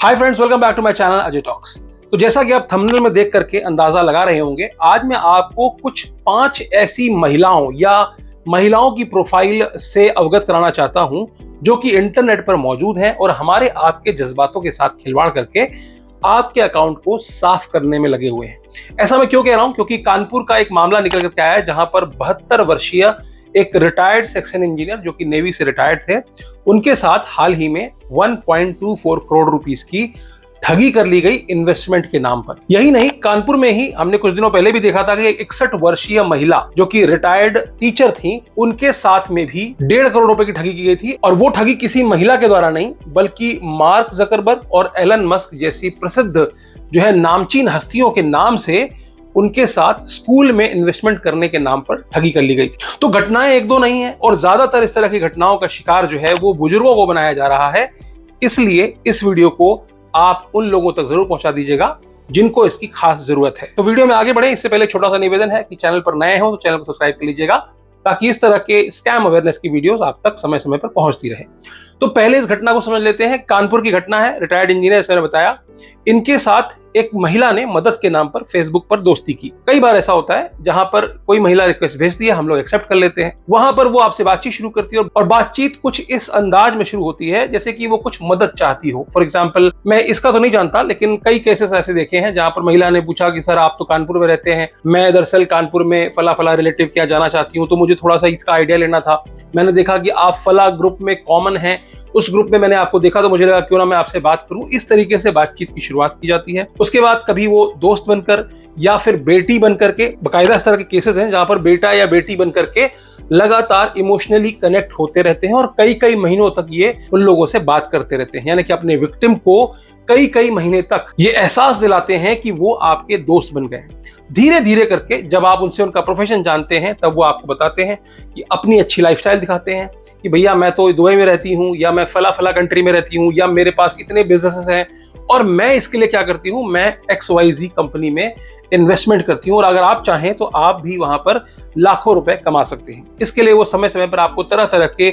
Hi friends, welcome back to my channel Ajay talks. तो जैसा कि आप थंबनेल में देख करके अंदाजा लगा रहे होंगे, आज मैं आपको कुछ 5 ऐसी महिलाओं या महिलाओं की प्रोफाइल से अवगत कराना चाहता हूं जो कि इंटरनेट पर मौजूद हैं और हमारे आपके जज्बातों के साथ खिलवाड़ करके आपके अकाउंट को साफ करने में लगे हुए हैं। ऐसा मैं क्यों कह रहा हूं? क्योंकि कानपुर का एक मामला निकल करके आया है जहां पर 72 वर्षीय एक रिटायर्ड सेक्शन इंजीनियर जो कि नेवी से रिटायर्ड थे, उनके साथ हाल ही में 1.24 करोड़ रुपीस की ठगी कर ली गई इन्वेस्टमेंट के नाम पर। यही नहीं, कानपुर में ही हमने कुछ दिनों पहले भी देखा था कि 61 वर्षीय महिला जो कि रिटायर्ड टीचर थी, उनके साथ में भी 1.5 करोड़ रुपए की ठगी की गई थी। और वो ठगी किसी महिला के द्वारा नहीं, बल्कि मार्क जकरबर्ग और एलन मस्क जैसी प्रसिद्ध जो है नामचीन हस्तियों के नाम से उनके साथ स्कूल में इन्वेस्टमेंट करने के नाम पर ठगी कर ली गई थी। तो घटनाएं एक दो नहीं है और ज्यादातर इस तरह की घटनाओं का शिकार जो है वो बुजुर्गों को बनाया जा रहा है। इसलिए इस वीडियो को आप उन लोगों तक जरूर पहुंचा दीजिएगा जिनको इसकी खास जरूरत है। तो वीडियो में आगे बढ़े इससे पहले छोटा सा निवेदन है कि चैनल पर नए हो तो चैनल को सब्सक्राइब कर लीजिएगा ताकि इस तरह के स्कैम अवेयरनेस की वीडियोस आप तक समय समय पर पहुंचती रहे। तो पहले इस घटना को समझ लेते हैं। कानपुर की घटना है, रिटायर्ड इंजीनियर से मैंने बताया, इनके साथ एक महिला ने मदद के नाम पर फेसबुक पर दोस्ती की। कई बार ऐसा होता है जहां पर कोई महिला रिक्वेस्ट भेजती है, हम लोग एक्सेप्ट कर लेते हैं, वहां पर वो आपसे बातचीत शुरू करती है और बातचीत कुछ इस अंदाज में शुरू होती है जैसे कि वो कुछ मदद चाहती हो। फॉर एग्जाम्पल, मैं इसका तो नहीं जानता लेकिन कई केसेस ऐसे देखे हैं जहां पर महिला ने पूछा कि सर आप तो कानपुर में रहते हैं, मैं दरअसल कानपुर में फला फला रिलेटिव के यहाँ जाना चाहती हूँ, तो मुझे थोड़ा सा इसका आइडिया लेना था। मैंने देखा कि आप फला ग्रुप में कॉमन हैं, उस ग्रुप में मैंने आपको देखा तो मुझे लगा क्यों ना मैं आपसे बात करूं। इस तरीके से बातचीत की शुरुआत की जाती है। उसके बाद कभी वो दोस्त बनकर या फिर बेटी बनकर के, बाकायदा इस तरह के केसेस हैं जहां पर बेटा या बेटी बनकर के लगातार इमोशनली कनेक्ट होते रहते हैं और कई कई महीनों तक ये उन लोगों से बात करते रहते हैं, यानी कि अपने विक्टिम को कई कई महीने तक ये एहसास दिलाते हैं कि वो आपके दोस्त बन गए। धीरे धीरे करके जब आप उनसे उनका प्रोफेशन जानते हैं तब वो आपको बताते हैं कि अपनी अच्छी लाइफस्टाइल दिखाते हैं कि भैया मैं तो दुबई में रहती हूँ या मैं फला फला कंट्री में रहती हूँ या मेरे पास इतने बिजनेसेस हैं और मैं इसके लिए क्या करती हूँ, मैं XYZ कंपनी में इन्वेस्टमेंट करती हूँ और अगर आप चाहें तो आप भी वहां पर लाखों रुपए कमा सकते हैं। इसके लिए वो समय समय पर आपको तरह तरह के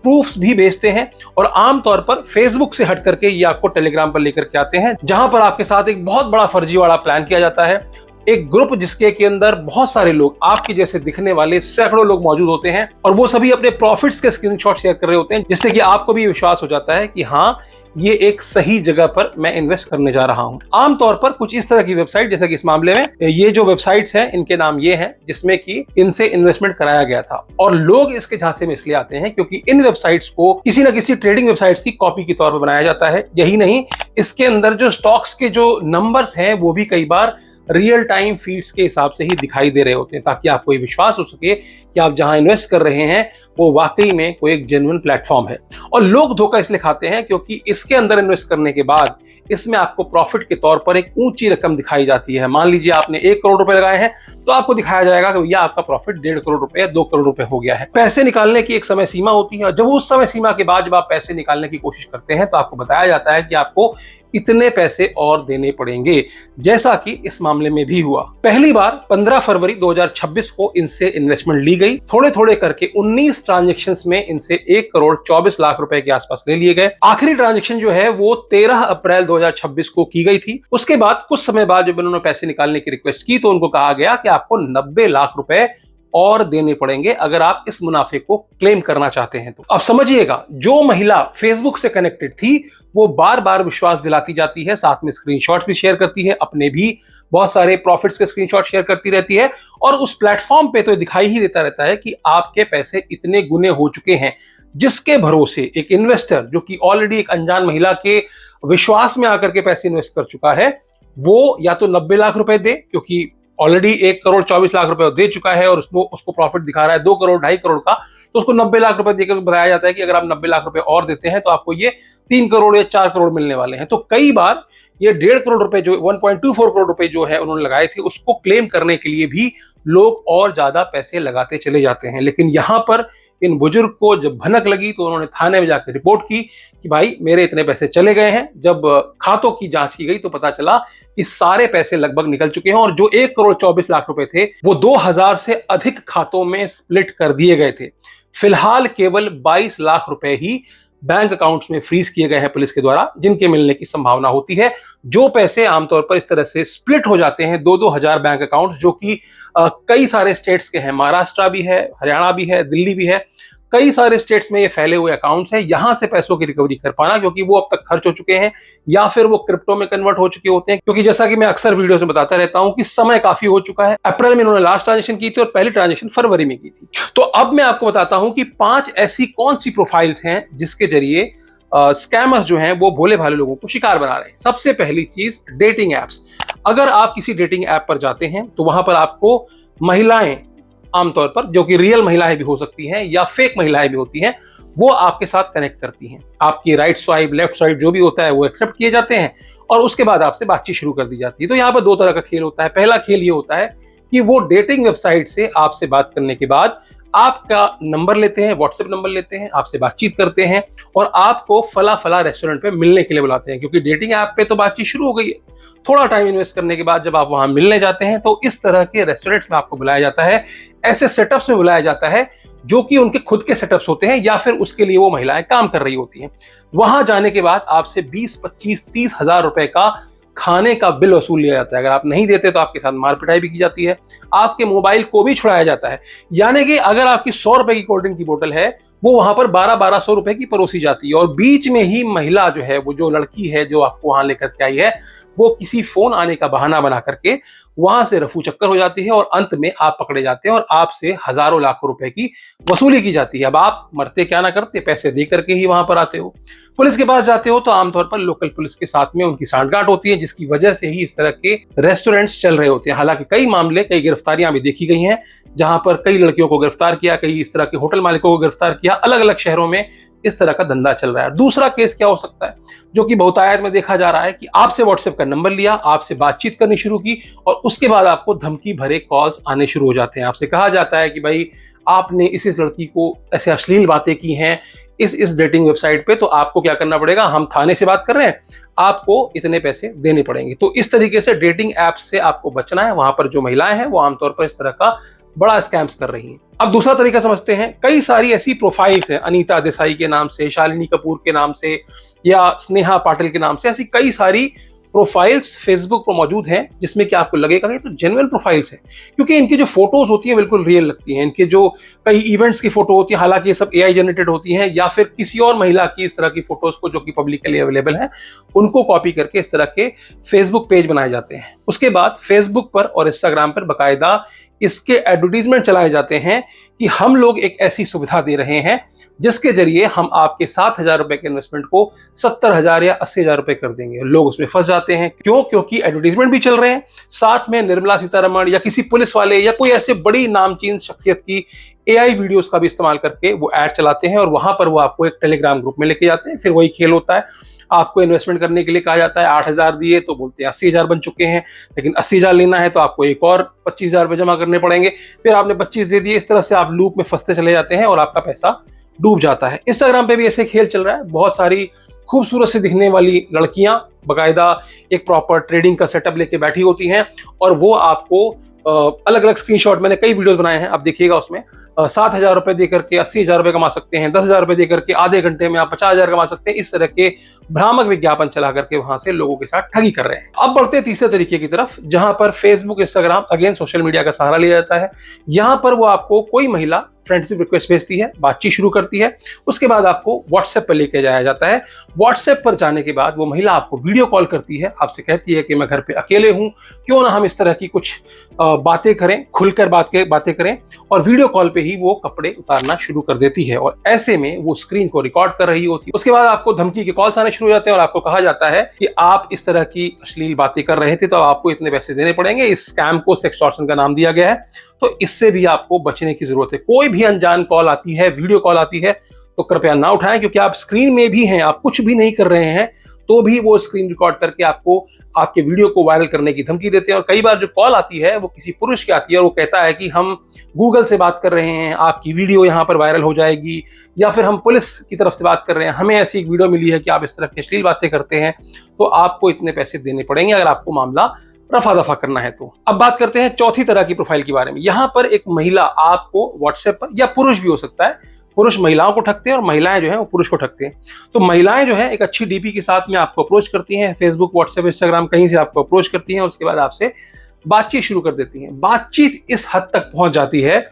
प्रूफ्स भी भेजते हैं और आमतौर पर फेसबुक से हट करके ये आपको टेलीग्राम पर लेकर के आते हैं जहां पर आपके साथ एक बहुत बड़ा फर्जीवाड़ा प्लान किया जाता है। एक ग्रुप जिसके के अंदर बहुत सारे लोग, आपके जैसे दिखने वाले सैकड़ों लोग मौजूद होते हैं और वो सभी अपने प्रॉफिट्स के स्क्रीनशॉट शेयर कर रहे होते हैं, जिससे कि आपको भी विश्वास हो जाता है कि हाँ, ये एक सही जगह पर मैं इन्वेस्ट करने जा रहा हूं। आमतौर पर कुछ इस तरह की वेबसाइट, जैसे कि इस मामले में ये जो वेबसाइट्स हैं इनके नाम ये हैं जिसमें कि इनसे इन्वेस्टमेंट कराया गया था और लोग इसके झांसे में इसलिए आते हैं क्योंकि इन वेबसाइट्स को किसी न किसी ट्रेडिंग वेबसाइट्स की कॉपी के तौर पर बनाया जाता है। यही नहीं, इसके अंदर जो स्टॉक्स के जो नंबर्स हैं वो भी कई बार रियल टाइम फीड्स के हिसाब से ही दिखाई दे रहे होते हैं ताकि आपको ये विश्वास हो सके कि आप जहां इन्वेस्ट कर रहे हैं वो वाकई में कोई एक जेन्युइन प्लेटफॉर्म है। और लोग धोखा इसलिए खाते हैं क्योंकि इसके अंदर इन्वेस्ट करने के बाद इसमें आपको प्रॉफिट के तौर पर एक ऊंची रकम दिखाई जाती है। मान लीजिए आपने 1 करोड़ रुपए लगाए हैं तो आपको दिखाया जाएगा कि भैया आपका प्रॉफिट 1.5 करोड़ रुपए या 2 करोड़ रुपए हो गया है। पैसे निकालने की एक समय सीमा होती है और जब उस समय सीमा के बाद जब आप पैसे निकालने की कोशिश करते हैं तो आपको बताया जाता है कि आपको इतने पैसे और देने पड़ेंगे, जैसा कि इस मामले में भी हुआ। पहली बार 15 फरवरी 2026 को इनसे इन्वेस्टमेंट ली गई। थोड़े थोड़े करके 19 ट्रांजैक्शंस में इनसे 1 करोड़ 24 लाख रुपए के आसपास ले लिए गए। आखिरी ट्रांजैक्शन जो है वो 13 अप्रैल 2026 को की गई थी। उसके बाद कुछ समय बाद जब इन्होंने पैसे निकालने की रिक्वेस्ट की तो उनको कहा गया कि आपको 90 लाख रुपए और देने पड़ेंगे अगर आप इस मुनाफे को क्लेम करना चाहते हैं तो। अब समझिएगा, जो महिला फेसबुक से कनेक्टेड थी वो बार बार विश्वास दिलाती जाती है, साथ में स्क्रीनशॉट्स भी शेयर करती है, अपने भी बहुत सारे प्रॉफिट्स के स्क्रीनशॉट शेयर करती रहती है और उस प्लेटफॉर्म पे तो दिखाई ही देता रहता है कि आपके पैसे इतने गुने हो चुके हैं, जिसके भरोसे एक इन्वेस्टर जो कि ऑलरेडी एक अनजान महिला के विश्वास में आकर के पैसे इन्वेस्ट कर चुका है, वो या तो 90 लाख रुपए दे, क्योंकि ऑलरेडी 1 करोड़ 24 लाख रुपए दे चुका है और उसको प्रॉफिट दिखा रहा है 2 करोड़ 2.5 करोड़ का, तो उसको 90 लाख रुपए देकर बताया जाता है कि अगर आप 90 लाख रुपए और देते हैं तो आपको ये 3 करोड़ या 4 करोड़ मिलने वाले हैं। तो कई बार ये 1.5 करोड़ रुपए जो 1.24 करोड़ रुपए जो है उन्होंने लगाए थे, उसको क्लेम करने के लिए भी लोग और ज्यादा पैसे लगाते चले जाते हैं। लेकिन यहां पर इन बुजुर्ग को जब भनक लगी तो उन्होंने थाने में जाकर रिपोर्ट की कि भाई मेरे इतने पैसे चले गए हैं। जब खातों की जांच की गई तो पता चला कि सारे पैसे लगभग निकल चुके हैं और जो 1 करोड़ 24 लाख रुपए थे वो 2000 से अधिक खातों में स्प्लिट कर दिए गए थे। फिलहाल केवल 22 लाख रुपए ही बैंक अकाउंट्स में फ्रीज किए गए हैं पुलिस के द्वारा, जिनके मिलने की संभावना होती है। जो पैसे आमतौर पर इस तरह से स्प्लिट हो जाते हैं 2-2 हजार बैंक अकाउंट्स, जो कि कई सारे स्टेट्स के हैं, महाराष्ट्र भी है, हरियाणा भी है, दिल्ली भी है, कई सारे स्टेट्स में ये फैले हुए अकाउंट्स हैं। यहां से पैसों की रिकवरी कर पाना, क्योंकि वो अब तक खर्च हो चुके हैं या फिर वो क्रिप्टो में कन्वर्ट हो चुके होते हैं, क्योंकि जैसा कि मैं अक्सर वीडियोस में बताता रहता हूं कि समय काफी हो चुका है। अप्रैल में इन्होंने लास्ट ट्रांजेक्शन की थी और पहली ट्रांजेक्शन फरवरी में की थी। तो अब मैं आपको बताता हूं कि 5 ऐसी कौन सी प्रोफाइल्स हैं जिसके जरिए स्कैमर्स जो हैं वो भोले भाले लोगों को शिकार बना रहे हैं। सबसे पहली चीज, डेटिंग एप्स। अगर आप किसी डेटिंग ऐप पर जाते हैं तो वहां पर आपको महिलाएं, आमतौर पर जो कि रियल महिलाएं भी हो सकती हैं या फेक महिलाएं भी होती हैं, वो आपके साथ कनेक्ट करती हैं। आपकी राइट स्वाइप, लेफ्ट स्वाइप जो भी होता है वो एक्सेप्ट किए जाते हैं और उसके बाद आपसे बातचीत शुरू कर दी जाती है। तो यहाँ पर 2 तरह का खेल होता है। पहला खेल ये होता है कि वो डेटिंग वेबसाइट से आपसे बात करने के बाद आपका नंबर लेते हैं, व्हाट्सएप नंबर लेते हैं, आपसे बातचीत करते हैं और आपको फला फला रेस्टोरेंट पे मिलने के लिए बुलाते हैं, क्योंकि डेटिंग ऐप पे तो बातचीत शुरू हो गई है। थोड़ा टाइम इन्वेस्ट करने के बाद जब आप वहां मिलने जाते हैं तो इस तरह के रेस्टोरेंट्स में आपको बुलाया जाता है, ऐसे सेटअप्स में बुलाया जाता है जो कि उनके खुद के सेटअप्स होते हैं या फिर उसके लिए वो महिलाएं काम कर रही होती हैं। वहां जाने के बाद आपसे 20, 25, 30 हजार रुपए का खाने का बिल वसूल लिया जाता है। अगर आप नहीं देते तो आपके साथ मार पिटाई भी की जाती है, आपके मोबाइल को भी छुड़ाया जाता है। यानी कि अगर आपकी 100 रुपए की कोल्ड ड्रिंक की बोतल है, वो वहां पर 1200 रुपए की परोसी जाती है और बीच में ही महिला जो है, वो जो लड़की है जो आपको वहां लेकर के आई है, वो किसी फोन आने का बहाना बना करके वहां से रफू चक्कर हो जाती है और अंत में आप पकड़े जाते हैं और आपसे हजारों लाखों रुपए की वसूली की जाती है। अब आप मरते क्या ना करते, पैसे दे करके ही वहां पर आते हो। पुलिस के पास जाते हो तो आमतौर पर लोकल पुलिस के साथ में उनकी सांठगांठ होती है, जिसकी वजह से ही इस तरह के रेस्टोरेंट्स चल रहे होते हैं। हालांकि कई मामले, कई गिरफ्तारियां भी देखी गई हैं, जहां पर कई लड़कियों को गिरफ्तार किया, कई इस तरह के होटल मालिकों को गिरफ्तार किया। अलग अलग शहरों में इस तरह का धंधा चल रहा है। दूसरा केस क्या हो सकता है जो कि बहुतायत में देखा जा रहा है कि आपसे व्हाट्सएप का नंबर लिया, आपसे बातचीत करनी शुरू की और उसके बाद आपको धमकी भरे कॉल्स आने शुरू हो जाते हैं। आपसे कहा जाता है कि भाई आपने इस लड़की को ऐसे अश्लील बातें की हैं इस डेटिंग वेबसाइट पे, तो आपको क्या करना पड़ेगा, हम थाने से बात कर रहे हैं, आपको इतने पैसे देने पड़ेंगे। तो इस तरीके से डेटिंग ऐप से आपको बचना है। वहां पर जो महिलाएं हैं वो आमतौर पर इस तरह का बड़ा स्कैम्स कर रही हैं। अब दूसरा तरीका समझते हैं। कई सारी ऐसी प्रोफाइल्स हैं, अनीता देसाई के नाम से, शालिनी कपूर के नाम से या स्नेहा पाटिल के नाम से, ऐसी कई सारी प्रोफाइल्स फेसबुक पर मौजूद हैं जिसमें कि आपको लगेगा कि तो जेन्युइन प्रोफाइल्स हैं, क्योंकि इनकी जो फोटोज होती हैं बिल्कुल रियल लगती हैं। इनके जो कई इवेंट्स की फोटो होती है, हालांकि ये सब एआई जनरेटेड होती हैं या फिर किसी और महिला की इस तरह की फोटोज को जो कि पब्लिकली अवेलेबल है उनको कॉपी करके इस तरह के फेसबुक पेज बनाए जाते हैं। उसके बाद फेसबुक पर और इंस्टाग्राम पर बाकायदा इसके एडवर्टीजमेंट चलाए जाते हैं कि हम लोग एक ऐसी सुविधा दे रहे हैं जिसके जरिए हम आपके 7,000 रुपए के इन्वेस्टमेंट को 70,000 या 80,000 रुपए कर देंगे। लोग उसमें फंस जाते हैं। क्यों? क्योंकि एडवर्टीजमेंट भी चल रहे हैं, साथ में निर्मला सीतारमण या किसी पुलिस वाले या कोई ऐसे बड़ी नामचीन शख्सियत की एआई वीडियोस का भी इस्तेमाल करके वो ऐड चलाते हैं और वहां पर वो आपको एक टेलीग्राम ग्रुप में लेके जाते हैं। फिर वही खेल होता है, आपको इन्वेस्टमेंट करने के लिए कहा जाता है 8,000 दिए तो बोलते हैं 80,000 बन चुके हैं, लेकिन 80,000 लेना है तो आपको एक और 25,000 रुपए जमा करने पड़ेंगे। फिर आपने 25 दे दिए। इस तरह से आप लूप में फंसते चले जाते हैं और आपका पैसा डूब जाता है। इंस्टाग्राम पे भी ऐसे खेल चल रहा है। बहुत सारी खूबसूरत से दिखने वाली लड़कियां बाकायदा एक प्रॉपर ट्रेडिंग का सेटअप लेके बैठी होती हैं और वो आपको अलग अलग स्क्रीनशॉट, मैंने कई वीडियोस बनाए हैं, आप देखिएगा उसमें 7,000 रुपए देकर के 80,000 रुपए कमा सकते हैं, 10,000 रुपए देकर के आधे घंटे में आप 50,000 कमा सकते हैं। इस तरह के भ्रामक विज्ञापन चला करके वहां से लोगों के साथ ठगी कर रहे हैं। अब बढ़ते हैं तीसरे तरीके की तरफ, जहां पर Facebook, Instagram, again social media का सहारा लिया जाता है। यहां पर वो आपको कोई महिला फ्रेंडशिप रिक्वेस्ट भेजती है, बातचीत शुरू करती है, उसके बाद आपको व्हाट्सएप पर लेके जाया जाता है। व्हाट्सएप पर जाने के बाद वो महिला आपको वीडियो कॉल करती है, आपसे कहती है कि मैं घर पे अकेले हूं, क्यों ना हम इस तरह की कुछ बातें करें, खुलकर बातें करें, और वीडियो कॉल पे ही वो कपड़े उतारना शुरू कर देती है और ऐसे में वो स्क्रीन को रिकॉर्ड कर रही होती है। उसके बाद आपको धमकी के कॉल्स आने शुरू हो जाते हैं और आपको कहा जाता है कि आप इस तरह की अश्लील बातें कर रहे थे तो आपको इतने पैसे देने पड़ेंगे। इस स्कैम को सेक्सटॉर्शन का नाम दिया गया है, तो इससे भी आपको बचने की जरूरत है। कोई भी अनजान कॉल आती है, वीडियो कॉल आती है, तो कृपया ना उठाएं, क्योंकि आप स्क्रीन में भी हैं, आप कुछ भी नहीं कर रहे हैं तो भी वो स्क्रीन रिकॉर्ड करके आपको आपके वीडियो को वायरल करने की धमकी देते हैं। और कई बार जो कॉल आती है वो किसी पुरुष की आती है और वो कहता है कि हम गूगल से बात कर रहे हैं, आपकी वीडियो यहाँ पर वायरल हो जाएगी, या फिर हम पुलिस की तरफ से बात कर रहे हैं, हमें ऐसी एक वीडियो मिली है कि आप इस तरह की अश्लील बातें करते हैं तो आपको इतने पैसे देने पड़ेंगे अगर आपको मामला रफा दफा करना है तो। अब बात करते हैं चौथी तरह की प्रोफाइल के बारे में। यहां पर एक महिला आपको व्हाट्सएप पर, या पुरुष भी हो सकता है, पुरुष महिलाओं को ठगते हैं और महिलाएं जो है वो पुरुष को ठगते हैं। तो महिलाएं जो है एक अच्छी डीपी के साथ में आपको अप्रोच करती हैं, फेसबुक, व्हाट्सएप, इंस्टाग्राम कहीं से आपको अप्रोच करती हैं और उसके बाद आपसे बातचीत शुरू कर देती हैं। बातचीत इस हद तक पहुंच जाती है,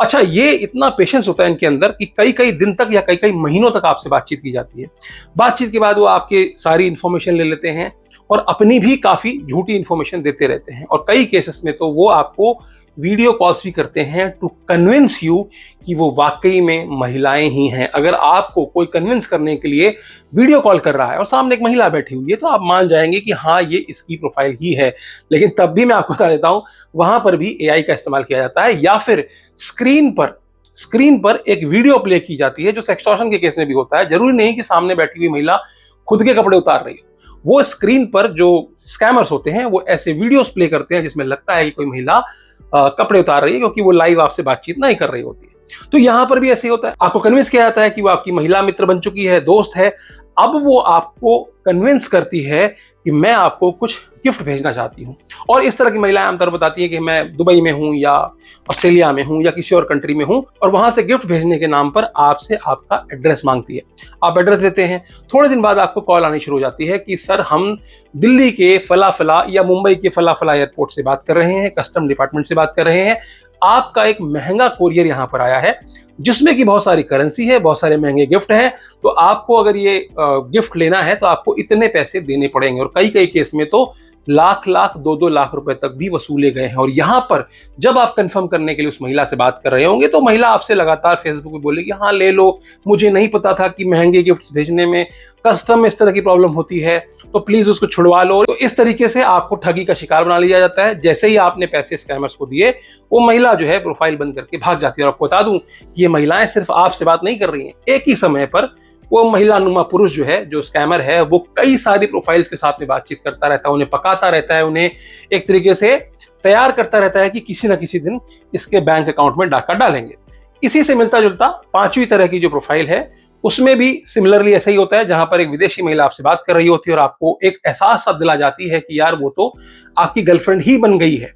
अच्छा ये इतना पेशेंस होता है इनके अंदर कि कई कई दिन तक या कई कई महीनों तक आपसे बातचीत की जाती है। बातचीत के बाद वो आपके सारी इन्फॉर्मेशन ले लेते हैं और अपनी भी काफ़ी झूठी इन्फॉर्मेशन देते रहते हैं और कई केसेस में तो वो आपको वीडियो कॉल्स भी करते हैं टू कन्विंस यू कि वो वाकई में महिलाएं ही हैं। अगर आपको कोई कन्विंस करने के लिए वीडियो कॉल कर रहा है और सामने एक महिला बैठी हुई है तो आप मान जाएंगे कि हाँ ये इसकी प्रोफाइल ही है। लेकिन तब भी मैं आपको बता देता हूं वहां पर भी एआई का इस्तेमाल किया जाता है या फिर स्क्रीन पर एक वीडियो प्ले की जाती है जो सेक्सटॉर्शन के केस में भी होता है। जरूरी नहीं कि सामने बैठी हुई महिला खुद के कपड़े उतार रही हो, वो स्क्रीन पर जो स्कैमर्स होते हैं वो ऐसे वीडियोस प्ले करते हैं जिसमें लगता है कि कोई महिला कपड़े उतार रही है क्योंकि वो लाइव आपसे बातचीत नहीं कर रही होती है। तो यहां पर भी ऐसे ही होता है, आपको कन्विंस किया जाता है कि वो आपकी महिला मित्र बन चुकी है, दोस्त है। अब वो आपको कन्विंस करती है कि मैं आपको कुछ गिफ्ट भेजना चाहती हूँ और इस तरह की महिलाएं आमतौर पर बताती है कि मैं दुबई में हूँ या ऑस्ट्रेलिया में हूँ या किसी और कंट्री में हूँ और वहां से गिफ्ट भेजने के नाम पर आपसे आपका एड्रेस मांगती है। आप एड्रेस देते हैं, थोड़े दिन बाद आपको कॉल आनी शुरू हो जाती है कि सर हम दिल्ली के फला फला या मुंबई के फला फला एयरपोर्ट से बात कर रहे हैं, कस्टम डिपार्टमेंट से बात कर रहे हैं, आपका एक महंगा कोरियर यहाँ पर आया है जिसमें कि बहुत सारी करेंसी है, बहुत सारे महंगे गिफ्ट हैं, तो आपको अगर ये गिफ्ट लेना है तो आपको इतने पैसे देने पड़ेंगे। और कई कई केस में तो लाख 2-2 लाख रुपए तक भी वसूले गए हैं। और यहां पर जब आप कंफर्म करने के लिए उस महिला से बात कर रहे होंगे तो महिला आपसे लगातार फेसबुक पे बोलेगी हाँ ले लो, मुझे नहीं पता था कि महंगे गिफ्ट्स भेजने में कस्टम में इस तरह की प्रॉब्लम होती है, तो प्लीज उसको छुड़वा लो। तो इस तरीके से आपको ठगी का शिकार बना लिया जाता है। जैसे ही आपने पैसे स्कैमर्स को दिए वो महिला जो है प्रोफाइल बंद करके भाग जाती है। और आपको बता दूं कि ये महिलाएं सिर्फ आपसे बात नहीं कर रही हैं, एक ही समय पर वो महिला नुमा पुरुष जो है, जो स्कैमर है, वो कई सारी प्रोफाइल्स के साथ में बातचीत करता रहता है, उन्हें पकाता रहता है, उन्हें एक तरीके से तैयार करता रहता है कि किसी ना किसी दिन इसके बैंक अकाउंट में डाका डालेंगे। इसी से मिलता जुलता पांचवी तरह की जो प्रोफाइल है उसमें भी सिमिलरली ऐसा ही होता है, जहां पर एक विदेशी महिला आपसे बात कर रही होती है और आपको एक एहसास सा दिला जाती है कि यार वो तो आपकी गर्लफ्रेंड ही बन गई है।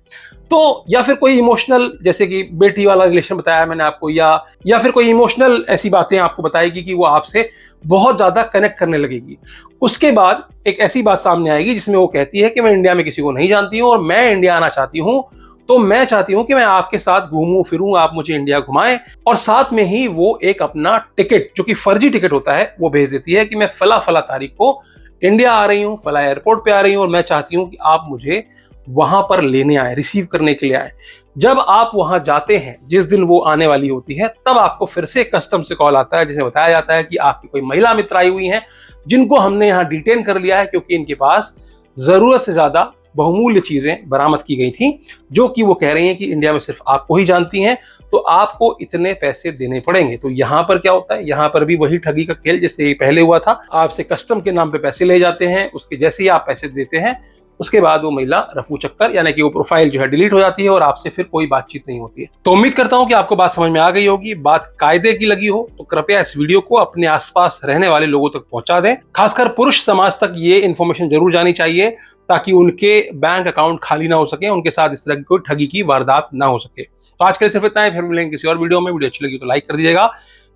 तो या फिर कोई इमोशनल, जैसे कि बेटी वाला रिलेशन बताया मैंने आपको, या फिर कोई इमोशनल ऐसी बातें आपको बताएगी कि वो आपसे बहुत ज्यादा कनेक्ट करने लगेगी। उसके बाद एक ऐसी बात सामने आएगी जिसमें वो कहती है कि मैं इंडिया में किसी को नहीं जानती हूँ और मैं इंडिया आना चाहती हूँ, तो मैं चाहती हूं कि मैं आपके साथ घूमूं फिरूं, आप मुझे इंडिया घुमाएं। और साथ में ही वो एक अपना टिकट, जो कि फर्जी टिकट होता है, वो भेज देती है कि मैं फला फला तारीख को इंडिया आ रही हूं, फला एयरपोर्ट पे आ रही हूं और मैं चाहती हूं कि आप मुझे वहां पर लेने आए, रिसीव करने के लिए आए। जब आप वहां जाते हैं, जिस दिन वो आने वाली होती है, तब आपको फिर से कस्टम से कॉल आता है जिसमें बताया जाता है कि आपकी कोई महिला मित्र आई हुई हैं जिनको हमने यहाँ डिटेन कर लिया है क्योंकि इनके पास जरूरत से ज्यादा बहुमूल्य चीजें बरामद की गई थी, जो कि वो कह रही हैं कि इंडिया में सिर्फ आपको ही जानती हैं, तो आपको इतने पैसे देने पड़ेंगे। तो यहां पर क्या होता है, यहां पर भी वही ठगी का खेल जैसे पहले हुआ था। आपसे कस्टम के नाम पे पैसे ले जाते हैं, उसके जैसे ही आप पैसे देते हैं उसके बाद वो महिला रफू चक्कर, यानी कि वो प्रोफाइल जो है डिलीट हो जाती है और आपसे फिर कोई बातचीत नहीं होती है। तो उम्मीद करता हूं कि आपको बात समझ में आ गई होगी। बात कायदे की लगी हो तो कृपया इस वीडियो को अपने आसपास रहने वाले लोगों तक पहुंचा दें। खासकर पुरुष समाज तक ये इन्फॉर्मेशन जरूर जानी चाहिए ताकि उनके बैंक अकाउंट खाली ना हो सके, उनके साथ इस तरह की कोई ठगी की वारदात ना हो सके। तो आज के लिए सिर्फ इतना ही, फिर मिलेंगे किसी और वीडियो में। वीडियो अच्छी लगी तो लाइक कर दीजिएगा,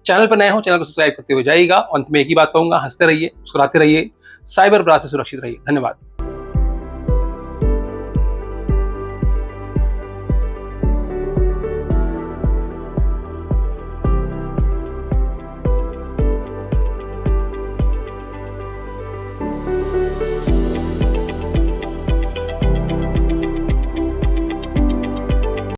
चैनल पर नए हो चैनल को सब्सक्राइब करते हुए जाइएगा। अंत में एक ही बात कहूंगा, हंसते रहिए, मुस्कुराते रहिए, साइबर अपराध से सुरक्षित रहिए। धन्यवाद।